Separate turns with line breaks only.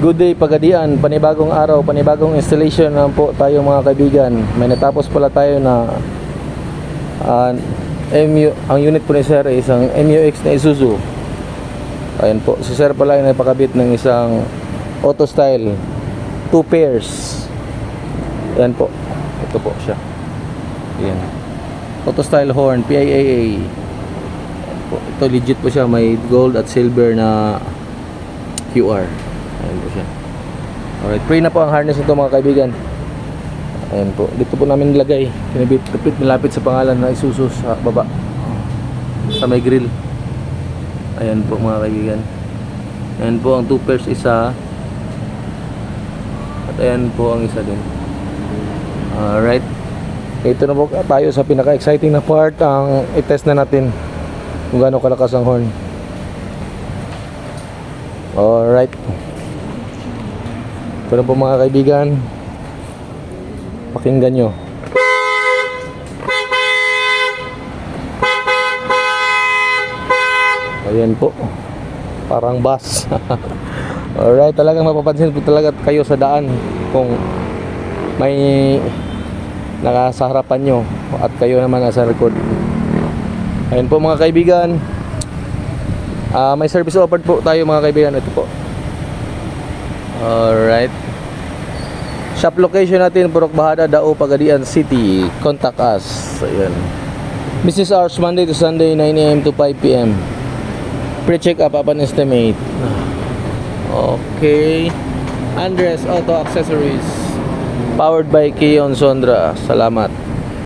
Good day Pagadian, panibagong araw, panibagong installation naman po tayo mga kaibigan. May natapos pala tayo na ang unit po ni Sir ay isang MUX na Isuzu. Ayan po, si Sir pala ay napakabit ng isang auto style 2 pairs. Ayan po, ito po siya. Ayan, auto style horn, PIAA. Po, ito legit po siya, may gold at silver na QR. Ayan po siya. Alright, free na po ang harness nito mga kaibigan. Ayan po, dito po namin nilagay. Kinabit, kapit, nilapit sa pangalan na Isuzu sa baba, sa may grill. Ayan po mga kaibigan. Ayan po ang 2 pairs isa. At ayan po ang isa din. Alright, ito na po tayo sa pinaka-exciting na part. Ang i-test na natin kung gaano kalakas ang horn. Alright, ito na po mga kaibigan, pakinggan nyo. Ayan po, parang bus. Alright, talagang mapapansin po talaga kayo sa daan kung may nakasa harapan nyo at kayo naman nasa likod. Ayan po mga kaibigan, may service offered po tayo mga kaibigan. Ito po. Alright, shop location natin, Purok Bahada, Dao, Pagadian City. Contact us. Ayan, business hours Monday to Sunday 9 AM to 5 PM. Pre-check up upon estimate. Okay, Andres Auto Accessories, powered by Keon Sondra. Salamat.